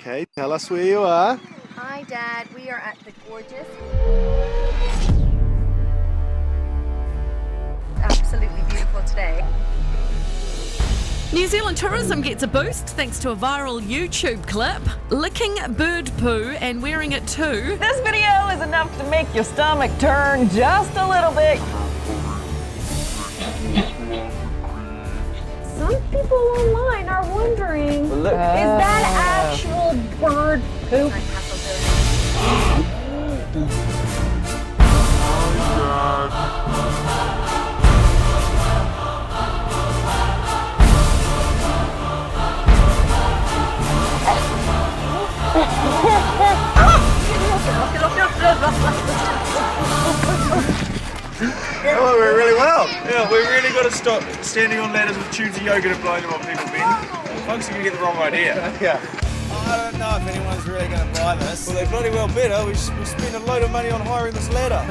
Okay, tell us where you are. Hi, Dad. We are at the gorgeous, absolutely beautiful today. New Zealand tourism gets a boost thanks to a viral YouTube clip. Licking bird poo and wearing it too. This video is enough to make your stomach turn just a little bit. Some people online are wondering, is that actual bird poop? That went really well. Yeah, we really got to stop standing on ladders with tubes of yogurt and blowing them on people, Ben. Folks are going to get the wrong idea. Yeah. I don't know if anyone's really going to buy this. Well, they bloody well better. We spent a load of money on hiring this ladder.